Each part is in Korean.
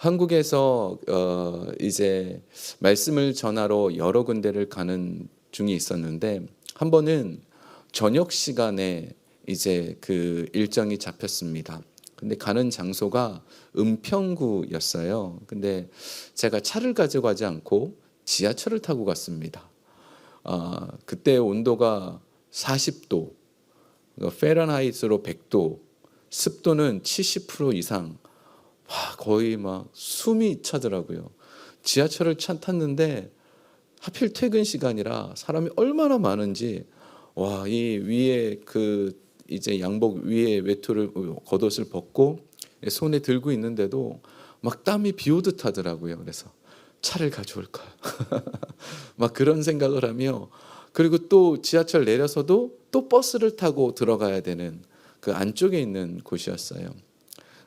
한국에서 이제 말씀을 전하러 여러 군데를 가는 중이 있었는데, 한 번은 저녁 시간에 이제 그 일정이 잡혔습니다. 근데 가는 장소가 은평구였어요. 근데 제가 차를 가져가지 않고 지하철을 타고 갔습니다. 그때 온도가 40도, 페런하이트로 100도, 습도는 70% 이상, 거의 막 숨이 차더라고요. 지하철을 탔는데 하필 퇴근 시간이라 사람이 얼마나 많은지, 이 위에 이제 양복 위에 외투를 겉옷을 벗고 손에 들고 있는데도 막 땀이 비 오듯 하더라고요. 그래서 차를 가져올까 막 그런 생각을 하며, 그리고 또 지하철 내려서도 또 버스를 타고 들어가야 되는 그 안쪽에 있는 곳이었어요.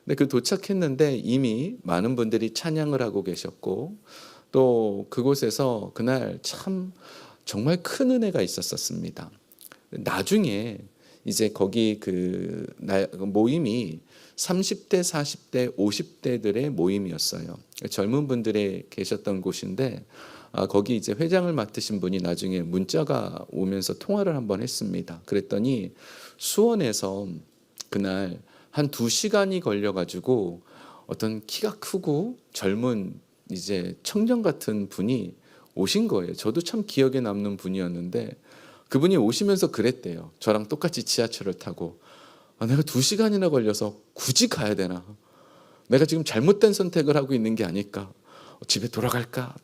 근데 도착했는데 이미 많은 분들이 찬양을 하고 계셨고, 또 그곳에서 그날 참 정말 큰 은혜가 있었습니다. 나중에 이제 거기 모임이 30대, 40대, 50대들의 모임이었어요. 젊은 분들이 계셨던 곳인데, 거기 이제 회장을 맡으신 분이 나중에 문자가 오면서 통화를 한번 했습니다. 그랬더니 수원에서 그날 한 2시간이 걸려가지고 어떤 키가 크고 젊은 이제 청년 같은 분이 오신 거예요. 저도 참 기억에 남는 분이었는데, 그분이 오시면서 그랬대요. 저랑 똑같이 지하철을 타고, 내가 2시간이나 걸려서 굳이 가야 되나? 내가 지금 잘못된 선택을 하고 있는 게 아닐까? 집에 돌아갈까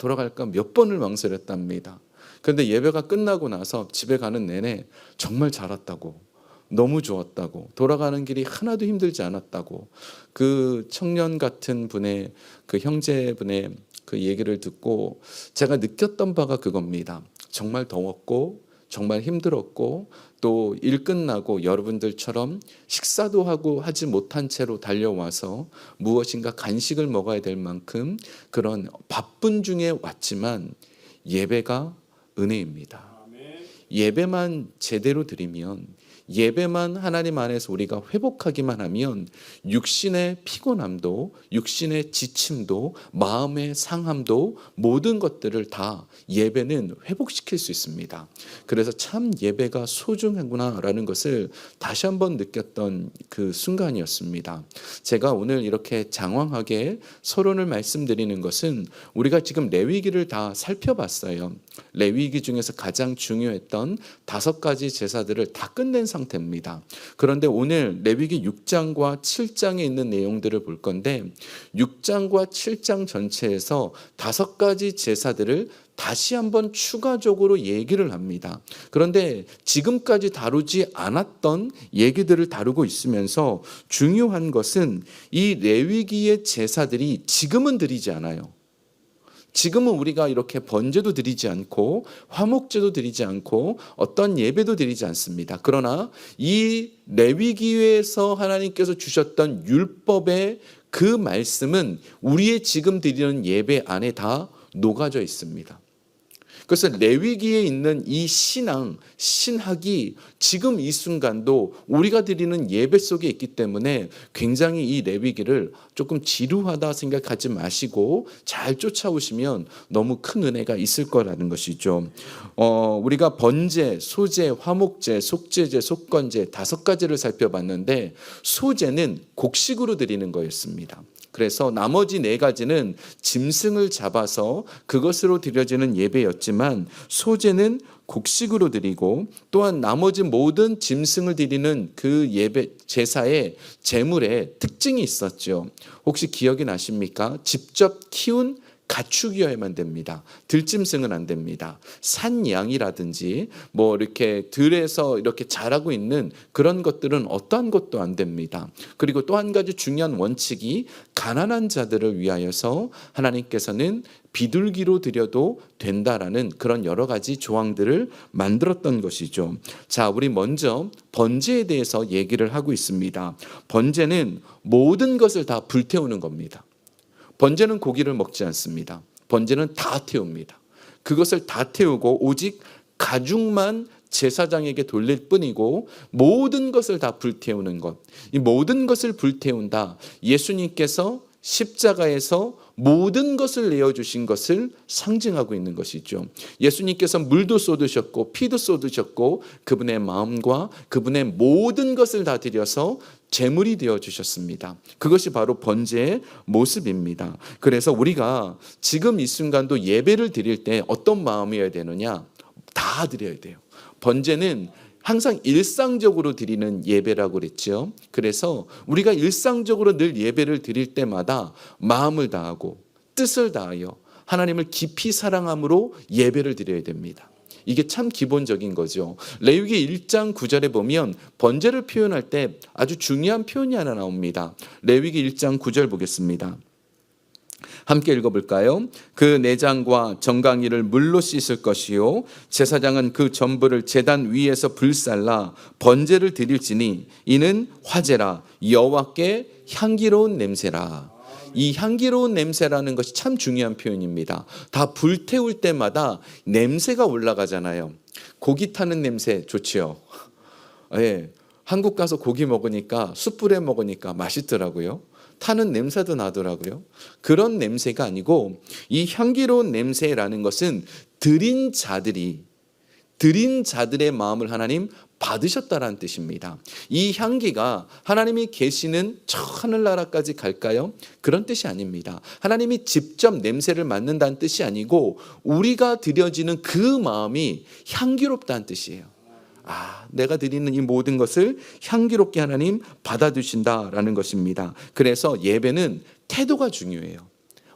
몇 번을 망설였답니다. 그런데 예배가 끝나고 나서 집에 가는 내내 정말 잘 왔다고, 너무 좋았다고, 돌아가는 길이 하나도 힘들지 않았다고, 그 청년 같은 분의 그 형제분의 그 얘기를 듣고 제가 느꼈던 바가 그겁니다. 정말 더웠고 정말 힘들었고, 또 일 끝나고 여러분들처럼 식사도 하고 하지 못한 채로 달려와서 무엇인가 간식을 먹어야 될 만큼 그런 바쁜 중에 왔지만, 예배가 은혜입니다. 예배만 제대로 드리면, 예배만 하나님 안에서 우리가 회복하기만 하면, 육신의 피곤함도, 육신의 지침도, 마음의 상함도, 모든 것들을 다 예배는 회복시킬 수 있습니다. 그래서 참 예배가 소중하구나라는 것을 다시 한번 느꼈던 그 순간이었습니다. 제가 오늘 이렇게 장황하게 서론을 말씀드리는 것은, 우리가 지금 레위기를 다 살펴봤어요. 레위기 중에서 가장 중요했던 5가지 제사들을 다 끝낸 상태입니다. 그런데 오늘 레위기 6장과 7장에 있는 내용들을 볼 건데, 6장과 7장 전체에서 5가지 제사들을 다시 한번 추가적으로 얘기를 합니다. 그런데 지금까지 다루지 않았던 얘기들을 다루고 있으면서, 중요한 것은 이 레위기의 제사들이 지금은 드리지 않아요. 지금은 우리가 이렇게 번제도 드리지 않고 화목제도 드리지 않고 어떤 예배도 드리지 않습니다. 그러나 이 레위기에서 하나님께서 주셨던 율법의 그 말씀은 우리의 지금 드리는 예배 안에 다 녹아져 있습니다. 그래서 레위기에 있는 이 신학이 지금 이 순간도 우리가 드리는 예배 속에 있기 때문에, 굉장히 이 레위기를 조금 지루하다 생각하지 마시고 잘 쫓아오시면 너무 큰 은혜가 있을 거라는 것이죠. 우리가 번제, 소제, 화목제, 속제제, 속건제 5가지를 살펴봤는데, 소제는 곡식으로 드리는 거였습니다. 그래서 나머지 4가지는 짐승을 잡아서 그것으로 드려지는 예배였지만, 소제는 곡식으로 드리고, 또한 나머지 모든 짐승을 드리는 그 예배 제사의 제물에 특징이 있었죠. 혹시 기억이 나십니까? 직접 키운 가축이어야만 됩니다. 들짐승은 안 됩니다. 산양이라든지 이렇게 들에서 이렇게 자라고 있는 그런 것들은 어떠한 것도 안 됩니다. 그리고 또 한 가지 중요한 원칙이, 가난한 자들을 위하여서 하나님께서는 비둘기로 드려도 된다라는 그런 여러 가지 조항들을 만들었던 것이죠. 자, 우리 먼저 번제에 대해서 얘기를 하고 있습니다. 번제는 모든 것을 다 불태우는 겁니다. 번제는 고기를 먹지 않습니다. 번제는 다 태웁니다. 그것을 다 태우고 오직 가죽만 제사장에게 돌릴 뿐이고, 모든 것을 다 불태우는 것, 이 모든 것을 불태운다. 예수님께서 십자가에서 모든 것을 내어주신 것을 상징하고 있는 것이죠. 예수님께서 물도 쏟으셨고 피도 쏟으셨고 그분의 마음과 그분의 모든 것을 다 드려서 제물이 되어주셨습니다. 그것이 바로 번제의 모습입니다. 그래서 우리가 지금 이 순간도 예배를 드릴 때 어떤 마음이어야 되느냐? 다 드려야 돼요. 번제는 항상 일상적으로 드리는 예배라고 그랬죠. 그래서 우리가 일상적으로 늘 예배를 드릴 때마다 마음을 다하고 뜻을 다하여 하나님을 깊이 사랑함으로 예배를 드려야 됩니다. 이게 참 기본적인 거죠. 레위기 1장 9절에 보면 번제를 표현할 때 아주 중요한 표현이 하나 나옵니다. 레위기 1장 9절 보겠습니다. 함께 읽어볼까요? 그 내장과 정강이를 물로 씻을 것이요 제사장은 그 전부를 제단 위에서 불살라 번제를 드릴지니 이는 화제라 여호와께 향기로운 냄새라. 이 향기로운 냄새라는 것이 참 중요한 표현입니다. 다 불태울 때마다 냄새가 올라가잖아요. 고기 타는 냄새 좋지요. 예, 한국 가서 고기 먹으니까 숯불에 먹으니까 맛있더라고요. 타는 냄새도 나더라고요. 그런 냄새가 아니고 이 향기로운 냄새라는 것은 드린 자들의 마음을 하나님 받으셨다라는 뜻입니다. 이 향기가 하나님이 계시는 저 하늘나라까지 갈까요? 그런 뜻이 아닙니다. 하나님이 직접 냄새를 맡는다는 뜻이 아니고 우리가 드려지는 그 마음이 향기롭다는 뜻이에요. 내가 드리는 이 모든 것을 향기롭게 하나님 받아주신다라는 것입니다. 그래서 예배는 태도가 중요해요.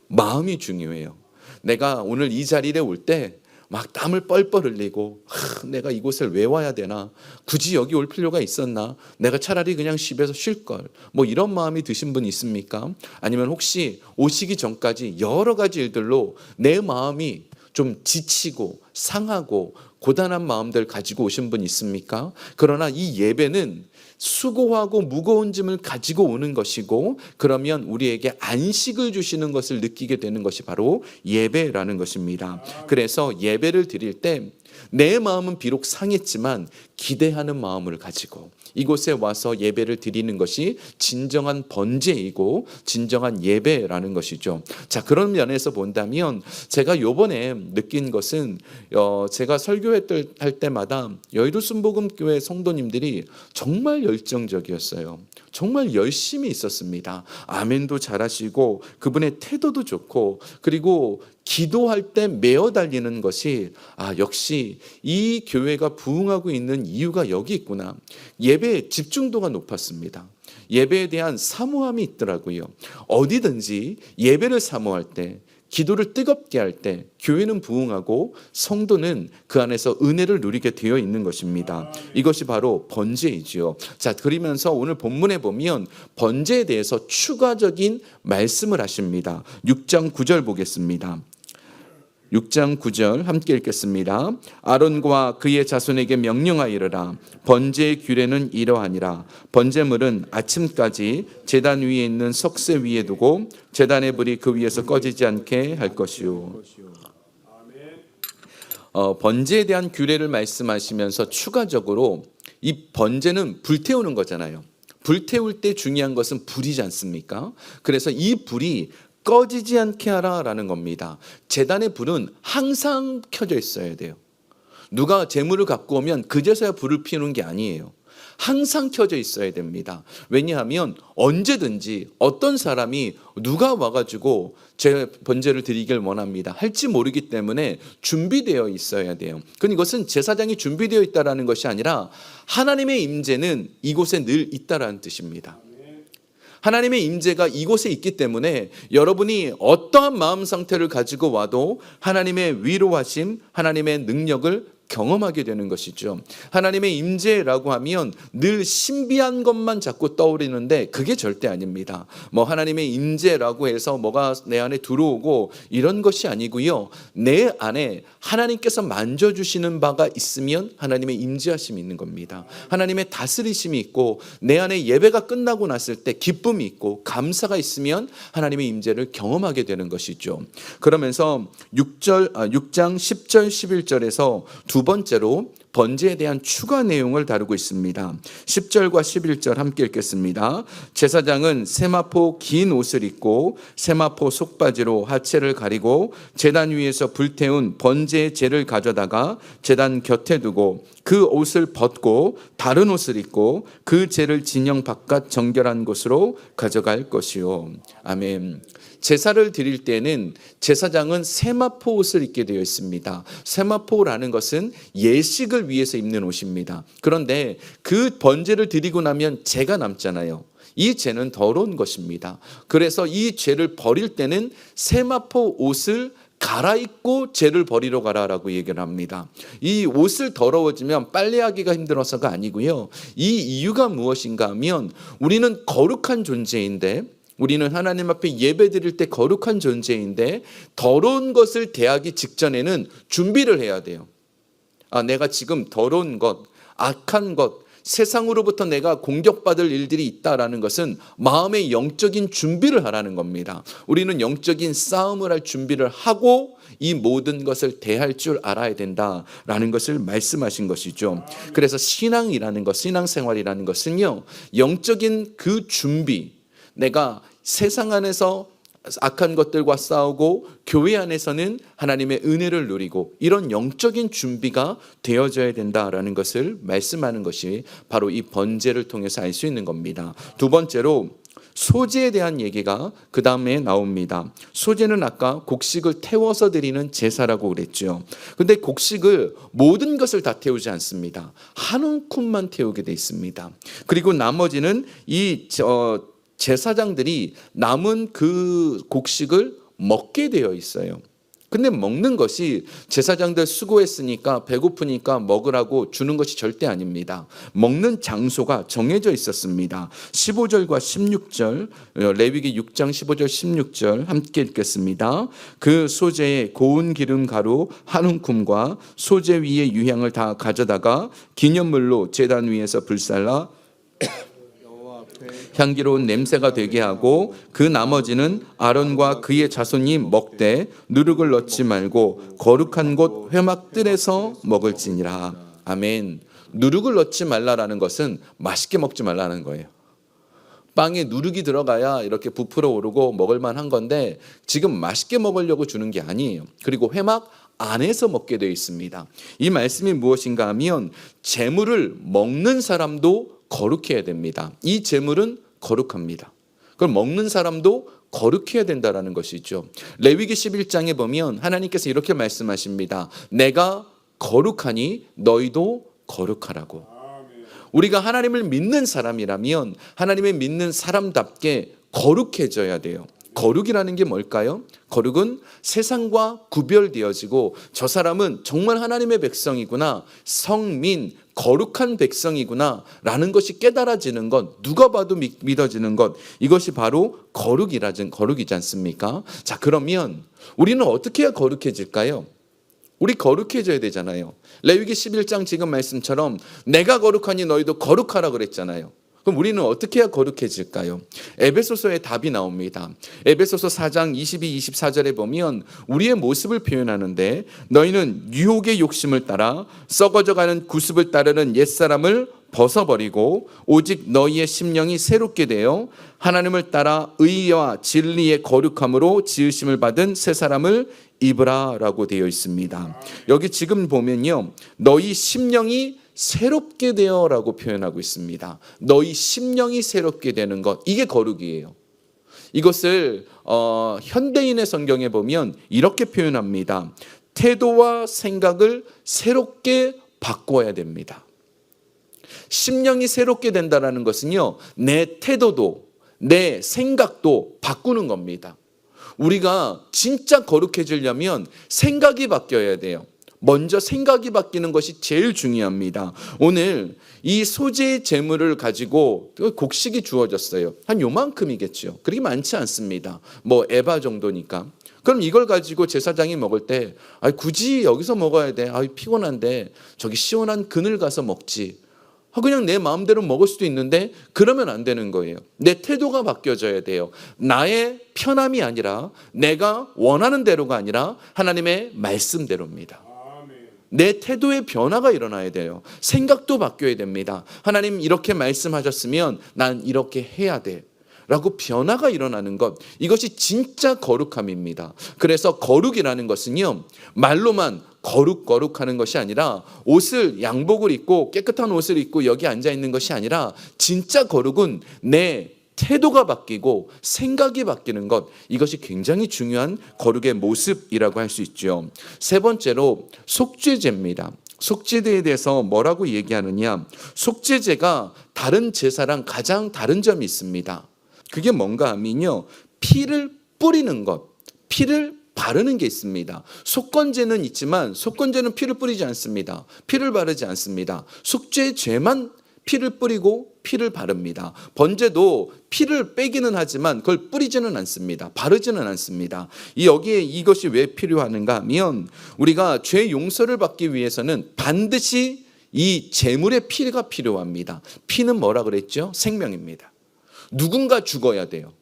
마음이 중요해요. 내가 오늘 이 자리에 올 때 막 땀을 뻘뻘 흘리고 내가 이곳을 왜 와야 되나? 굳이 여기 올 필요가 있었나? 내가 차라리 그냥 집에서 쉴걸. 뭐 이런 마음이 드신 분 있습니까? 아니면 혹시 오시기 전까지 여러 가지 일들로 내 마음이 좀 지치고 상하고 고단한 마음들 가지고 오신 분 있습니까? 그러나 이 예배는 수고하고 무거운 짐을 가지고 오는 것이고 그러면 우리에게 안식을 주시는 것을 느끼게 되는 것이 바로 예배라는 것입니다. 그래서 예배를 드릴 때 내 마음은 비록 상했지만 기대하는 마음을 가지고 이곳에 와서 예배를 드리는 것이 진정한 번제이고 진정한 예배라는 것이죠. 자, 그런 면에서 본다면 제가 요번에 느낀 것은 제가 설교할 때마다 여의도 순복음교회 성도님들이 정말 열정적이었어요. 정말 열심히 있었습니다. 아멘도 잘하시고 그분의 태도도 좋고 그리고 기도할 때 메어 달리는 것이 역시 이 교회가 부흥하고 있는 이유가 여기 있구나. 예배의 집중도가 높았습니다. 예배에 대한 사모함이 있더라고요. 어디든지 예배를 사모할 때 기도를 뜨겁게 할 때 교회는 부흥하고 성도는 그 안에서 은혜를 누리게 되어 있는 것입니다. 이것이 바로 번제이지요. 자, 그러면서 오늘 본문에 보면 번제에 대해서 추가적인 말씀을 하십니다. 6장 9절 보겠습니다. 6장 9절 함께 읽겠습니다. 아론과 그의 자손에게 명령하이르라. 번제의 규례는 이러하니라. 번제물은 아침까지 제단 위에 있는 석쇠 위에 두고 제단의 불이 그 위에서 꺼지지 않게 할 것이요. 번제에 대한 규례를 말씀하시면서 추가적으로 이 번제는 불태우는 거잖아요. 불태울 때 중요한 것은 불이지 않습니까? 그래서 이 불이 꺼지지 않게 하라라는 겁니다. 제단의 불은 항상 켜져 있어야 돼요. 누가 제물을 갖고 오면 그제서야 불을 피우는 게 아니에요. 항상 켜져 있어야 됩니다. 왜냐하면 언제든지 어떤 사람이 누가 와가지고 제 번제를 드리길 원합니다 할지 모르기 때문에 준비되어 있어야 돼요. 그건 이것은 제사장이 준비되어 있다라는 것이 아니라 하나님의 임재는 이곳에 늘 있다라는 뜻입니다. 하나님의 임재가 이곳에 있기 때문에 여러분이 어떠한 마음 상태를 가지고 와도 하나님의 위로하심, 하나님의 능력을 경험하게 되는 것이죠. 하나님의 임재라고 하면 늘 신비한 것만 자꾸 떠오르는데 그게 절대 아닙니다. 뭐 하나님의 임재라고 해서 뭐가 내 안에 들어오고 이런 것이 아니고요. 내 안에 하나님께서 만져주시는 바가 있으면 하나님의 임재하심이 있는 겁니다. 하나님의 다스리심이 있고 내 안에 예배가 끝나고 났을 때 기쁨이 있고 감사가 있으면 하나님의 임재를 경험하게 되는 것이죠. 그러면서 6장 10절 11절에서 두 번째로 번제에 대한 추가 내용을 다루고 있습니다. 10절과 11절 함께 읽겠습니다. 제사장은 세마포 긴 옷을 입고 세마포 속바지로 하체를 가리고 제단 위에서 불태운 번제의 재를 가져다가 제단 곁에 두고 그 옷을 벗고 다른 옷을 입고 그 재를 진영 바깥 정결한 곳으로 가져갈 것이요. 아멘. 제사를 드릴 때는 제사장은 세마포 옷을 입게 되어 있습니다. 세마포라는 것은 예식을 위해서 입는 옷입니다. 그런데 그 번제를 드리고 나면 재가 남잖아요. 이 재는 더러운 것입니다. 그래서 이 재를 버릴 때는 세마포 옷을 갈아입고 재를 버리러 가라라고 얘기를 합니다. 이 옷을 더러워지면 빨래하기가 힘들어서가 아니고요. 이 이유가 무엇인가 하면 우리는 거룩한 존재인데, 우리는 하나님 앞에 예배 드릴 때 거룩한 존재인데 더러운 것을 대하기 직전에는 준비를 해야 돼요. 내가 지금 더러운 것, 악한 것, 세상으로부터 내가 공격받을 일들이 있다라는 것은 마음의 영적인 준비를 하라는 겁니다. 우리는 영적인 싸움을 할 준비를 하고 이 모든 것을 대할 줄 알아야 된다라는 것을 말씀하신 것이죠. 그래서 신앙이라는 것, 신앙생활이라는 것은요, 영적인 그 준비, 내가 세상 안에서 악한 것들과 싸우고 교회 안에서는 하나님의 은혜를 누리고 이런 영적인 준비가 되어져야 된다라는 것을 말씀하는 것이 바로 이 번제를 통해서 알 수 있는 겁니다. 두 번째로 소제에 대한 얘기가 그 다음에 나옵니다. 소제는 아까 곡식을 태워서 드리는 제사라고 그랬죠. 근데 곡식을 모든 것을 다 태우지 않습니다. 한 움큼만 태우게 돼 있습니다. 그리고 나머지는 이 제사장들이 남은 그 곡식을 먹게 되어 있어요. 근데 먹는 것이 제사장들 수고했으니까 배고프니까 먹으라고 주는 것이 절대 아닙니다. 먹는 장소가 정해져 있었습니다. 15절과 16절, 레위기 6장 15절 16절 함께 읽겠습니다. 그 소제에 고운 기름 가루 한 움큼과 소제 위에 유향을 다 가져다가 기념물로 제단 위에서 불살라 향기로운 냄새가 되게 하고 그 나머지는 아론과 그의 자손이 먹되 누룩을 넣지 말고 거룩한 곳 회막들에서 먹을지니라. 아멘. 누룩을 넣지 말라라는 것은 맛있게 먹지 말라는 거예요. 빵에 누룩이 들어가야 이렇게 부풀어 오르고 먹을 만한 건데 지금 맛있게 먹으려고 주는 게 아니에요. 그리고 회막 안에서 먹게 되어 있습니다. 이 말씀이 무엇인가 하면 제물을 먹는 사람도 거룩해야 됩니다. 이 제물은 거룩합니다. 그럼 먹는 사람도 거룩해야 된다는 것이죠. 레위기 11장에 보면 하나님께서 이렇게 말씀하십니다. 내가 거룩하니 너희도 거룩하라고. 우리가 하나님을 믿는 사람이라면 하나님을 믿는 사람답게 거룩해져야 돼요. 거룩이라는 게 뭘까요? 거룩은 세상과 구별되어지고 저 사람은 정말 하나님의 백성이구나, 성민, 거룩한 백성이구나 라는 것이 깨달아지는 것, 누가 봐도 믿어지는 것, 이것이 바로 거룩이지 않습니까? 자, 그러면 우리는 어떻게 해야 거룩해질까요? 우리 거룩해져야 되잖아요. 레위기 11장 지금 말씀처럼 내가 거룩하니 너희도 거룩하라 그랬잖아요. 그럼 우리는 어떻게 해야 거룩해질까요? 에베소서에 답이 나옵니다. 에베소서 4장 22, 24절에 보면 우리의 모습을 표현하는데 너희는 유혹의 욕심을 따라 썩어져가는 구습을 따르는 옛사람을 벗어버리고 오직 너희의 심령이 새롭게 되어 하나님을 따라 의와 진리의 거룩함으로 지으심을 받은 새 사람을 입으라 라고 되어 있습니다. 여기 지금 보면요, 너희 심령이 새롭게 되어라고 표현하고 있습니다. 너희 심령이 새롭게 되는 것, 이게 거룩이에요. 이것을 현대인의 성경에 보면 이렇게 표현합니다. 태도와 생각을 새롭게 바꿔야 됩니다. 심령이 새롭게 된다는 것은요, 내 태도도 내 생각도 바꾸는 겁니다. 우리가 진짜 거룩해지려면 생각이 바뀌어야 돼요. 먼저 생각이 바뀌는 것이 제일 중요합니다. 오늘 이 소제의 제물을 가지고 곡식이 주어졌어요. 한 요만큼이겠죠. 그렇게 많지 않습니다. 뭐 에바 정도니까. 그럼 이걸 가지고 제사장이 먹을 때 굳이 여기서 먹어야 돼. 피곤한데 저기 시원한 그늘 가서 먹지. 그냥 내 마음대로 먹을 수도 있는데 그러면 안 되는 거예요. 내 태도가 바뀌어져야 돼요. 나의 편함이 아니라 내가 원하는 대로가 아니라 하나님의 말씀대로입니다. 내 태도의 변화가 일어나야 돼요. 생각도 바뀌어야 됩니다. 하나님 이렇게 말씀하셨으면 난 이렇게 해야 돼 라고 변화가 일어나는 것, 이것이 진짜 거룩함입니다. 그래서 거룩이라는 것은요, 말로만 거룩하는 것이 아니라 옷을 양복을 입고 깨끗한 옷을 입고 여기 앉아 있는 것이 아니라 진짜 거룩은 내 태도가 바뀌고 생각이 바뀌는 것, 이것이 굉장히 중요한 거룩의 모습이라고 할 수 있죠. 세 번째로 속죄제입니다. 속죄제에 대해서 뭐라고 얘기하느냐, 속죄제가 다른 제사랑 가장 다른 점이 있습니다. 그게 뭔가 하면요, 피를 뿌리는 것, 피를 바르는 게 있습니다. 속건제는 있지만 속건제는 피를 뿌리지 않습니다. 피를 바르지 않습니다. 속죄제만 피를 뿌리고 피를 바릅니다. 번제도 피를 빼기는 하지만 그걸 뿌리지는 않습니다. 바르지는 않습니다. 여기에 이것이 왜 필요하는가 하면, 우리가 죄 용서를 받기 위해서는 반드시 이 제물의 피가 필요합니다. 피는 뭐라 그랬죠? 생명입니다. 누군가 죽어야 돼요.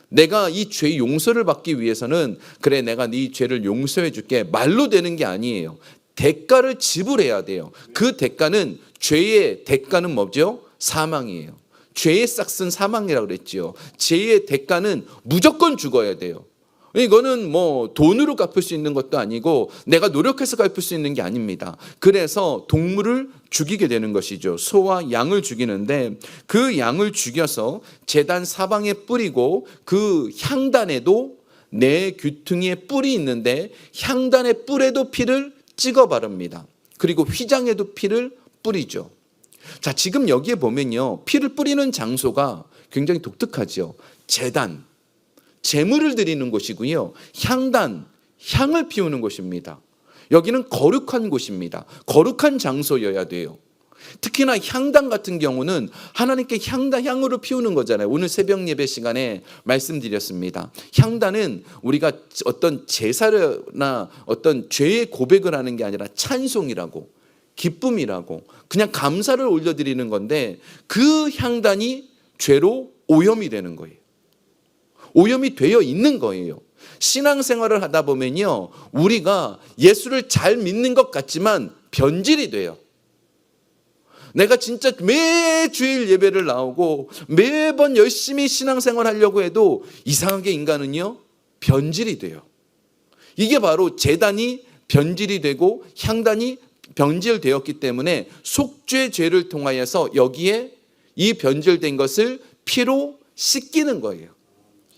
내가 이 죄 용서를 받기 위해서는, 그래 내가 네 죄를 용서해 줄게, 말로 되는 게 아니에요. 대가를 지불해야 돼요. 그 대가는, 죄의 대가는 뭐죠? 사망이에요. 죄의 싹은 사망이라고 그랬죠. 죄의 대가는 무조건 죽어야 돼요. 이거는 뭐 돈으로 갚을 수 있는 것도 아니고 내가 노력해서 갚을 수 있는 게 아닙니다. 그래서 동물을 죽이게 되는 것이죠. 소와 양을 죽이는데, 그 양을 죽여서 제단 사방에 뿌리고, 그 향단에도 내 귀퉁이에 뿔이 있는데 향단의 뿔에도 피를 찍어 바릅니다. 그리고 휘장에도 피를 뿌리죠. 자, 지금 여기에 보면요, 피를 뿌리는 장소가 굉장히 독특하죠. 제단, 제물을 드리는 곳이고요, 향단, 향을 피우는 곳입니다. 여기는 거룩한 곳입니다. 거룩한 장소여야 돼요. 특히나 향단 같은 경우는 하나님께 향으로 피우는 거잖아요. 오늘 새벽 예배 시간에 말씀드렸습니다. 향단은 우리가 어떤 제사나 어떤 죄의 고백을 하는 게 아니라 찬송이라고, 기쁨이라고, 그냥 감사를 올려드리는 건데, 그 향단이 죄로 오염이 되는 거예요. 오염이 되어 있는 거예요. 신앙생활을 하다 보면요, 우리가 예수를 잘 믿는 것 같지만 변질이 돼요. 내가 진짜 매주일 예배를 나오고 매번 열심히 신앙생활 하려고 해도 이상하게 인간은요, 변질이 돼요. 이게 바로 제단이 변질이 되고 향단이 변질되었기 때문에 속죄죄를 통하여서 여기에 이 변질된 것을 피로 씻기는 거예요.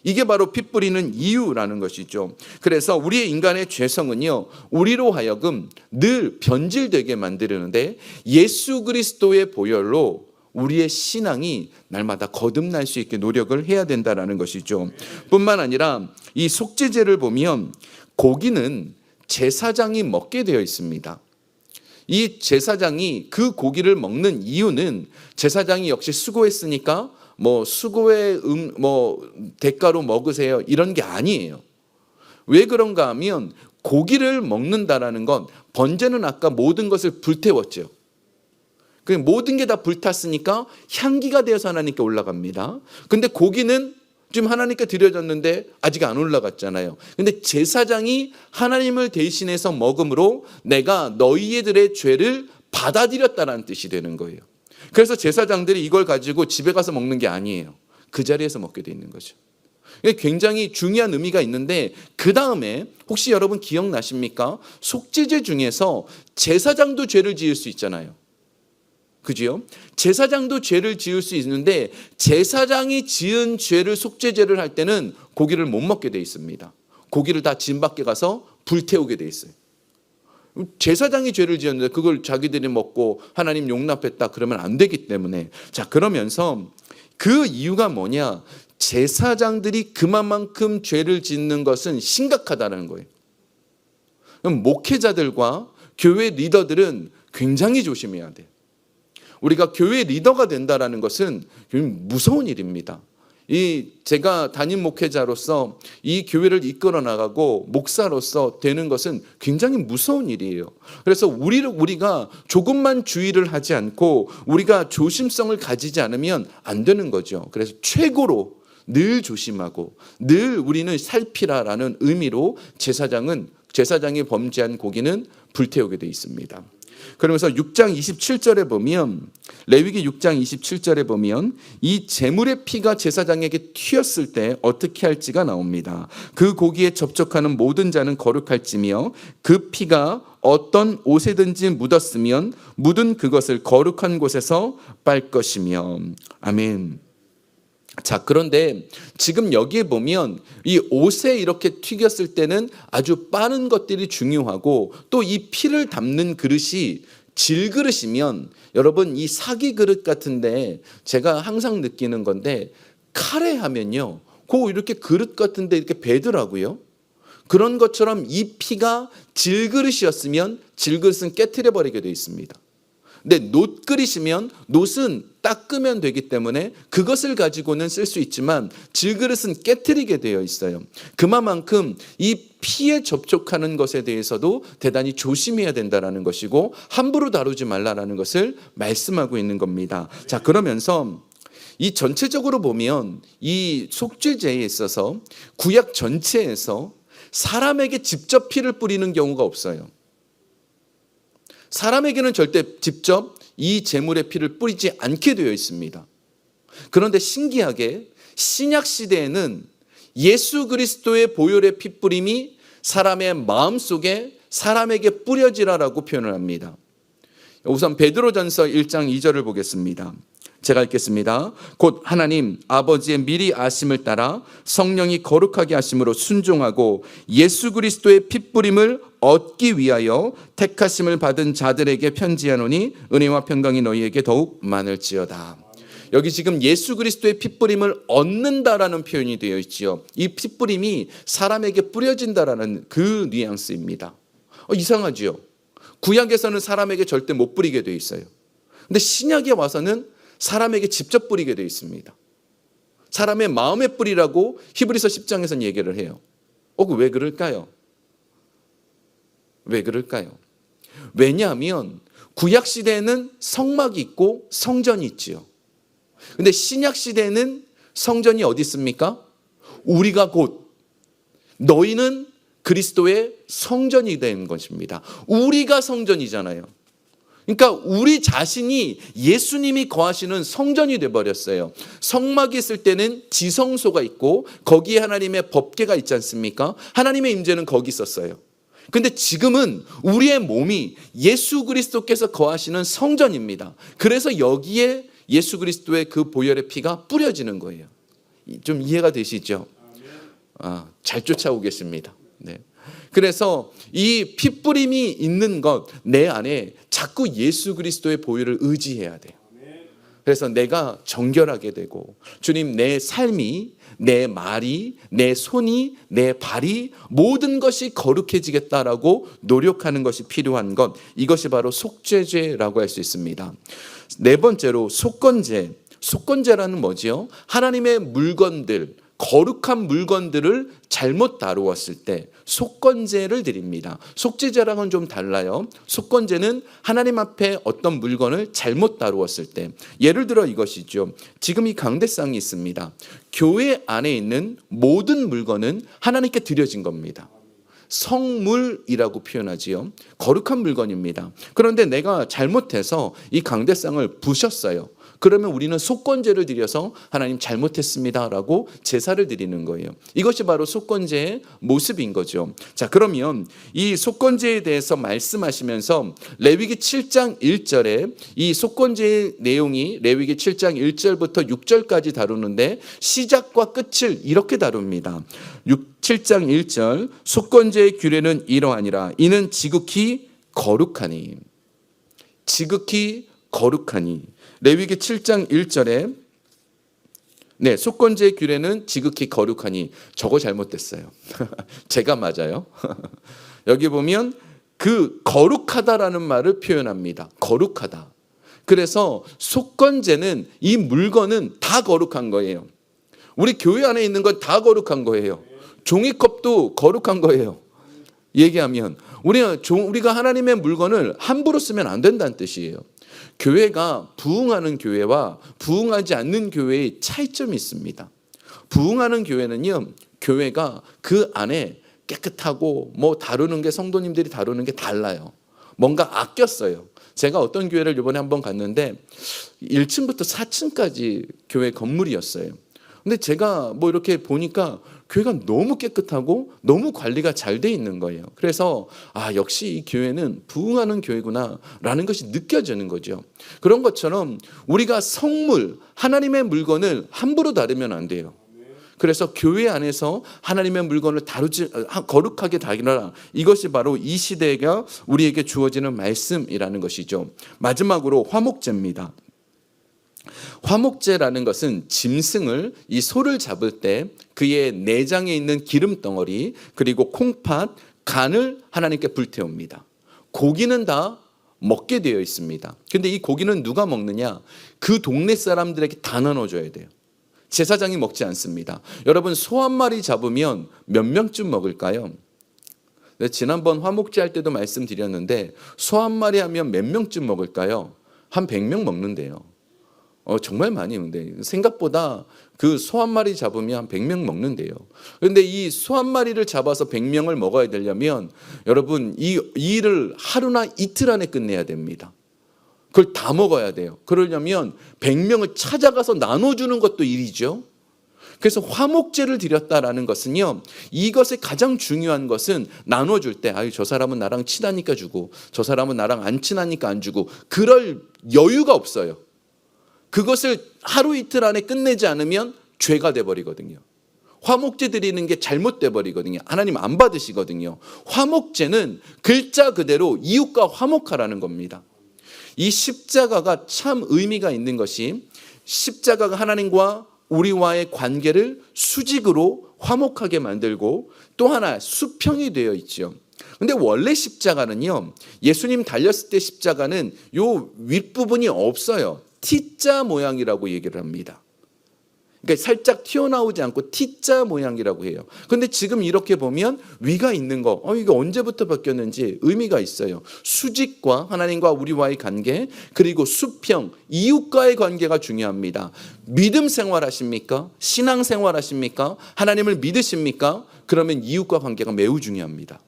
이게 바로 피 뿌리는 이유라는 것이죠. 그래서 우리의 인간의 죄성은요, 우리로 하여금 늘 변질되게 만드는데, 예수 그리스도의 보혈로 우리의 신앙이 날마다 거듭날 수 있게 노력을 해야 된다는 것이죠. 뿐만 아니라 이 속죄제를 보면 고기는 제사장이 먹게 되어 있습니다. 이 제사장이 그 고기를 먹는 이유는, 제사장이 역시 수고했으니까 수고의 대가로 먹으세요, 이런 게 아니에요. 왜 그런가 하면, 고기를 먹는다라는 건, 번제는 아까 모든 것을 불태웠죠. 그 모든 게 다 불탔으니까 향기가 되어서 하나님께 올라갑니다. 근데 고기는 지금 하나님께 드려졌는데 아직 안 올라갔잖아요. 근데 제사장이 하나님을 대신해서 먹음으로 내가 너희들의 죄를 받아들였다는 뜻이 되는 거예요. 그래서 제사장들이 이걸 가지고 집에 가서 먹는 게 아니에요. 그 자리에서 먹게 돼 있는 거죠. 굉장히 중요한 의미가 있는데, 그 다음에 혹시 여러분 기억나십니까? 속죄제 중에서 제사장도 죄를 지을 수 있잖아요. 그죠? 제사장도 죄를 지을 수 있는데, 제사장이 지은 죄를 속죄제를 할 때는 고기를 못 먹게 돼 있습니다. 고기를 다 진 밖에 가서 불태우게 돼 있어요. 제사장이 죄를 지었는데 그걸 자기들이 먹고 하나님 용납했다 그러면 안 되기 때문에. 자, 그러면서 그 이유가 뭐냐, 제사장들이 그만큼 죄를 짓는 것은 심각하다는 거예요. 그럼 목회자들과 교회 리더들은 굉장히 조심해야 돼요. 우리가 교회 리더가 된다는 것은 무서운 일입니다. 제가 담임 목회자로서 이 교회를 이끌어 나가고 목사로서 되는 것은 굉장히 무서운 일이에요. 그래서 우리가 조금만 주의를 하지 않고 우리가 조심성을 가지지 않으면 안 되는 거죠. 그래서 최고로 늘 조심하고 늘 우리는 살피라라는 의미로 제사장은 제사장이 범죄한 고기는 불태우게 되어 있습니다. 그러면서 6장 27절에 보면, 레위기 6장 27절에 보면 이 제물의 피가 제사장에게 튀었을 때 어떻게 할지가 나옵니다. 그 고기에 접촉하는 모든 자는 거룩할지며 그 피가 어떤 옷에든지 묻었으면 묻은 그것을 거룩한 곳에서 빨 것이며. 아멘. 자, 그런데 지금 여기에 보면 이 옷에 이렇게 튀겼을 때는 아주 빠른 것들이 중요하고, 또 이 피를 담는 그릇이 질그릇이면, 여러분 이 사기 그릇 같은데 제가 항상 느끼는 건데, 카레 하면요 그 이렇게 그릇 같은데 이렇게 베더라고요. 그런 것처럼 이 피가 질그릇이었으면 질그릇은 깨트려 버리게 되어 있습니다. 근데 놋그릇이면 놋은 닦으면 되기 때문에 그것을 가지고는 쓸 수 있지만 질그릇은 깨트리게 되어 있어요. 그만큼 이 피에 접촉하는 것에 대해서도 대단히 조심해야 된다는 것이고, 함부로 다루지 말라는 것을 말씀하고 있는 겁니다. 자, 그러면서 이 전체적으로 보면 이 속죄제에 있어서 구약 전체에서 사람에게 직접 피를 뿌리는 경우가 없어요. 사람에게는 절대 직접 이 제물의 피를 뿌리지 않게 되어 있습니다. 그런데 신기하게 신약 시대에는 예수 그리스도의 보혈의 피 뿌림이 사람의 마음속에 사람에게 뿌려지라라고 표현을 합니다. 우선 베드로전서 1장 2절을 보겠습니다. 제가 읽겠습니다. 곧 하나님 아버지의 미리 아심을 따라 성령이 거룩하게 하심으로 순종하고 예수 그리스도의 핏부림을 얻기 위하여 택하심을 받은 자들에게 편지하노니 은혜와 평강이 너희에게 더욱 많을지어다. 여기 지금 예수 그리스도의 핏부림을 얻는다라는 표현이 되어 있지요. 이 핏부림이 사람에게 뿌려진다라는 그 뉘앙스입니다. 이상하지요. 구약에서는 사람에게 절대 못 뿌리게 되어 있어요. 근데 신약에 와서는 사람에게 직접 뿌리게 되어 있습니다. 사람의 마음에 뿌리라고 히브리서 10장에서는 얘기를 해요. 왜 그럴까요? 왜 그럴까요? 왜냐하면 구약 시대에는 성막이 있고 성전이 있지요. 근데 신약 시대에는 성전이 어디 있습니까? 우리가 곧, 너희는 그리스도의 성전이 된 것입니다. 우리가 성전이잖아요. 그러니까 우리 자신이 예수님이 거하시는 성전이 되어버렸어요. 성막이 있을 때는 지성소가 있고 거기에 하나님의 법궤가 있지 않습니까? 하나님의 임재는 거기 있었어요. 근데 지금은 우리의 몸이 예수 그리스도께서 거하시는 성전입니다. 그래서 여기에 예수 그리스도의 그 보혈의 피가 뿌려지는 거예요. 좀 이해가 되시죠? 잘 쫓아오고 계십니다. 네. 그래서 이 핏부림이 있는 것, 내 안에 자꾸 예수 그리스도의 보혈을 의지해야 돼요. 그래서 내가 정결하게 되고, 주님 내 삶이, 내 말이, 내 손이, 내 발이 모든 것이 거룩해지겠다라고 노력하는 것이 필요한 것, 이것이 바로 속죄죄라고 할 수 있습니다. 네 번째로 속건제. 속건제라는 뭐지요? 하나님의 물건들, 거룩한 물건들을 잘못 다루었을 때 속건제를 드립니다. 속죄제랑은 좀 달라요. 속건제는 하나님 앞에 어떤 물건을 잘못 다루었을 때, 예를 들어 이것이죠. 지금 이 강대상이 있습니다. 교회 안에 있는 모든 물건은 하나님께 드려진 겁니다. 성물이라고 표현하지요. 거룩한 물건입니다. 그런데 내가 잘못해서 이 강대상을 부셨어요. 그러면 우리는 속건제를 드려서 하나님 잘못했습니다라고 제사를 드리는 거예요. 이것이 바로 속건제의 모습인 거죠. 자, 그러면 이 속건제에 대해서 말씀하시면서 레위기 7장 1절에 이 속건제의 내용이 레위기 7장 1절부터 6절까지 다루는데 시작과 끝을 이렇게 다룹니다. 7장 1절 속건제의 규례는 이러하니라. 이는 지극히 거룩하니. 지극히 거룩하니. 레위기 7장 1절에 속건제의 규례는 지극히 거룩하니. 저거 잘못됐어요. 제가 맞아요. 여기 보면 그 거룩하다라는 말을 표현합니다. 거룩하다. 그래서 속건제는 이 물건은 다 거룩한 거예요. 우리 교회 안에 있는 건 다 거룩한 거예요. 종이컵도 거룩한 거예요. 얘기하면 우리가 하나님의 물건을 함부로 쓰면 안 된다는 뜻이에요. 교회가 부흥하는 교회와 부흥하지 않는 교회의 차이점이 있습니다. 부흥하는 교회는요, 교회가 그 안에 깨끗하고 뭐 다루는 게 성도님들이 다루는 게 달라요. 뭔가 아꼈어요. 제가 어떤 교회를 이번에 한번 갔는데 1층부터 4층까지 교회 건물이었어요. 근데 제가 뭐 이렇게 보니까 교회가 너무 깨끗하고 너무 관리가 잘 돼 있는 거예요. 그래서 역시 이 교회는 부흥하는 교회구나라는 것이 느껴지는 거죠. 그런 것처럼 우리가 성물, 하나님의 물건을 함부로 다루면 안 돼요. 그래서 교회 안에서 하나님의 물건을 거룩하게 다루라. 이것이 바로 이 시대가 우리에게 주어지는 말씀이라는 것이죠. 마지막으로 화목제입니다. 화목제라는 것은 짐승을, 이 소를 잡을 때 그의 내장에 있는 기름 덩어리 그리고 콩팥, 간을 하나님께 불태웁니다. 고기는 다 먹게 되어 있습니다. 근데 이 고기는 누가 먹느냐? 그 동네 사람들에게 다 나눠줘야 돼요. 제사장이 먹지 않습니다. 여러분, 소 한 마리 잡으면 몇 명쯤 먹을까요? 지난번 화목제 할 때도 말씀드렸는데 소 한 마리 하면 몇 명쯤 먹을까요? 한 100명 먹는데요. 정말 많이 먹는데 생각보다 그 소 한 마리 잡으면 한 100명 먹는데요. 그런데 이 소 한 마리를 잡아서 100명을 먹어야 되려면 여러분 이 일을 하루나 이틀 안에 끝내야 됩니다. 그걸 다 먹어야 돼요. 그러려면 100명을 찾아가서 나눠주는 것도 일이죠. 그래서 화목제를 드렸다라는 것은요, 이것의 가장 중요한 것은 나눠줄 때 저 사람은 나랑 친하니까 주고 저 사람은 나랑 안 친하니까 안 주고 그럴 여유가 없어요. 그것을 하루 이틀 안에 끝내지 않으면 죄가 돼버리거든요. 화목제 드리는 게 잘못돼 버리거든요. 하나님 안 받으시거든요. 화목제는 글자 그대로 이웃과 화목하라는 겁니다. 이 십자가가 참 의미가 있는 것이 십자가가 하나님과 우리와의 관계를 수직으로 화목하게 만들고 또 하나 수평이 되어 있죠. 근데 원래 십자가는요, 예수님 달렸을 때 십자가는 요 윗부분이 없어요. T자 모양이라고 얘기를 합니다. 그러니까 살짝 튀어나오지 않고 T자 모양이라고 해요. 그런데 지금 이렇게 보면 위가 있는 거, 이게 언제부터 바뀌었는지 의미가 있어요. 수직과 하나님과 우리와의 관계, 그리고 수평, 이웃과의 관계가 중요합니다. 믿음 생활하십니까? 신앙 생활하십니까? 하나님을 믿으십니까? 그러면 이웃과 관계가 매우 중요합니다.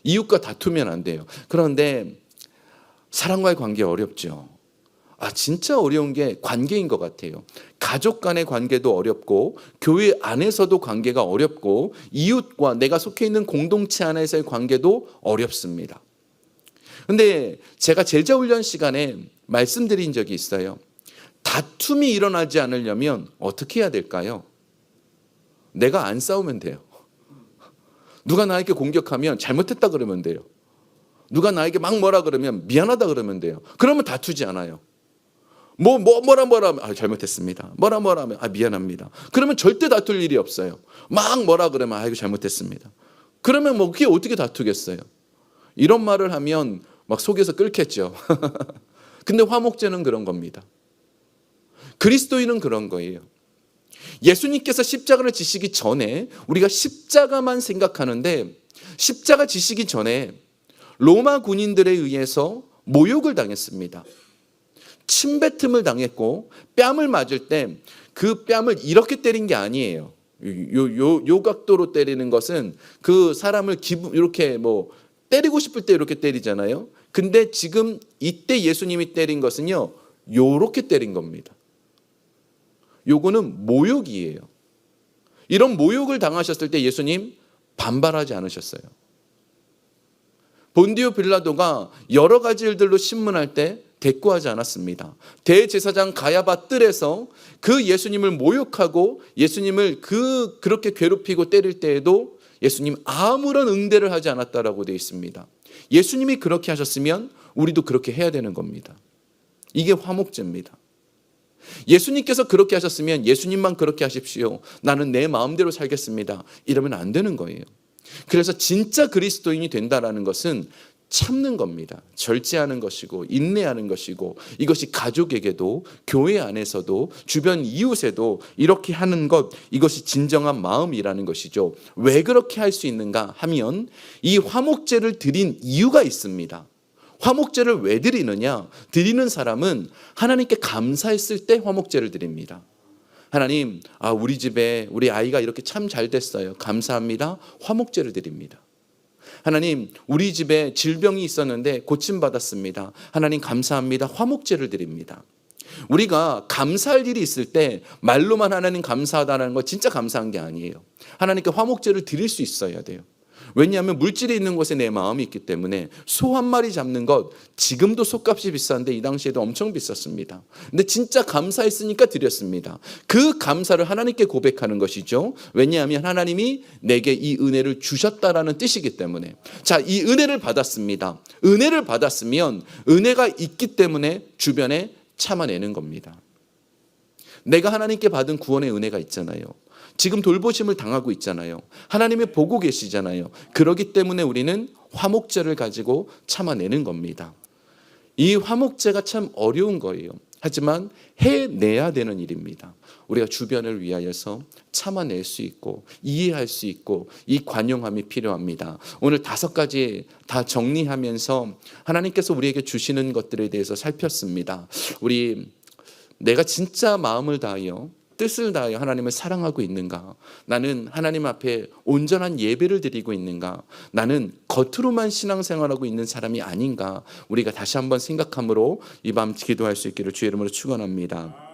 이웃과 다투면 안 돼요. 그런데 사랑과의 관계 어렵죠. 진짜 어려운 게 관계인 것 같아요. 가족 간의 관계도 어렵고 교회 안에서도 관계가 어렵고 이웃과 내가 속해 있는 공동체 안에서의 관계도 어렵습니다. 그런데 제가 제자훈련 시간에 말씀드린 적이 있어요. 다툼이 일어나지 않으려면 어떻게 해야 될까요? 내가 안 싸우면 돼요. 누가 나에게 공격하면 잘못했다 그러면 돼요. 누가 나에게 막 뭐라 그러면 미안하다 그러면 돼요. 그러면 다투지 않아요. 뭐라 하면 잘못했습니다. 뭐라 하면 미안합니다. 그러면 절대 다툴 일이 없어요. 막 뭐라 그러면 이거 잘못했습니다. 그러면 그게 어떻게 다투겠어요? 이런 말을 하면 막 속에서 끓겠죠. 근데 화목제는 그런 겁니다. 그리스도인은 그런 거예요. 예수님께서 십자가를 지시기 전에 우리가 십자가만 생각하는데 십자가 지시기 전에 로마 군인들에 의해서 모욕을 당했습니다. 침뱉음을 당했고 뺨을 맞을 때 그 뺨을 이렇게 때린 게 아니에요. 요 각도로 때리는 것은 그 사람을 이렇게 때리고 싶을 때 이렇게 때리잖아요. 근데 지금 이때 예수님이 때린 것은요, 요렇게 때린 겁니다. 요거는 모욕이에요. 이런 모욕을 당하셨을 때 예수님 반발하지 않으셨어요. 본디오 빌라도가 여러 가지 일들로 신문할 때 대꾸하지 않았습니다. 대제사장 가야바 뜰에서 그 예수님을 모욕하고 예수님을 그렇게 괴롭히고 때릴 때에도 예수님 아무런 응대를 하지 않았다라고 되어 있습니다. 예수님이 그렇게 하셨으면 우리도 그렇게 해야 되는 겁니다. 이게 화목제입니다. 예수님께서 그렇게 하셨으면 예수님만 그렇게 하십시오. 나는 내 마음대로 살겠습니다. 이러면 안 되는 거예요. 그래서 진짜 그리스도인이 된다라는 것은 참는 겁니다. 절제하는 것이고 인내하는 것이고 이것이 가족에게도 교회 안에서도 주변 이웃에도 이렇게 하는 것, 이것이 진정한 마음이라는 것이죠. 왜 그렇게 할 수 있는가 하면 이 화목제를 드린 이유가 있습니다. 화목제를 왜 드리느냐? 드리는 사람은 하나님께 감사했을 때 화목제를 드립니다. 하나님, 우리 집에 우리 아이가 이렇게 참 잘 됐어요. 감사합니다. 화목제를 드립니다. 하나님, 우리 집에 질병이 있었는데 고침받았습니다. 하나님 감사합니다. 화목제를 드립니다. 우리가 감사할 일이 있을 때 말로만 하나님 감사하다는 거 진짜 감사한 게 아니에요. 하나님께 화목제를 드릴 수 있어야 돼요. 왜냐하면 물질이 있는 곳에 내 마음이 있기 때문에 소 한 마리 잡는 것 지금도 솥값이 비싼데 이 당시에도 엄청 비쌌습니다. 근데 진짜 감사했으니까 드렸습니다. 그 감사를 하나님께 고백하는 것이죠. 왜냐하면 하나님이 내게 이 은혜를 주셨다라는 뜻이기 때문에. 자, 이 은혜를 받았습니다. 은혜를 받았으면 은혜가 있기 때문에 주변에 참아내는 겁니다. 내가 하나님께 받은 구원의 은혜가 있잖아요. 지금 돌보심을 당하고 있잖아요. 하나님이 보고 계시잖아요. 그렇기 때문에 우리는 화목제를 가지고 참아내는 겁니다. 이 화목제가 참 어려운 거예요. 하지만 해내야 되는 일입니다. 우리가 주변을 위하여서 참아낼 수 있고 이해할 수 있고 이 관용함이 필요합니다. 오늘 5가지 다 정리하면서 하나님께서 우리에게 주시는 것들에 대해서 살폈습니다. 내가 진짜 마음을 다하여 뜻을 다하여 하나님을 사랑하고 있는가? 나는 하나님 앞에 온전한 예배를 드리고 있는가? 나는 겉으로만 신앙생활하고 있는 사람이 아닌가? 우리가 다시 한번 생각함으로 이 밤 기도할 수 있기를 주의 이름으로 축원합니다.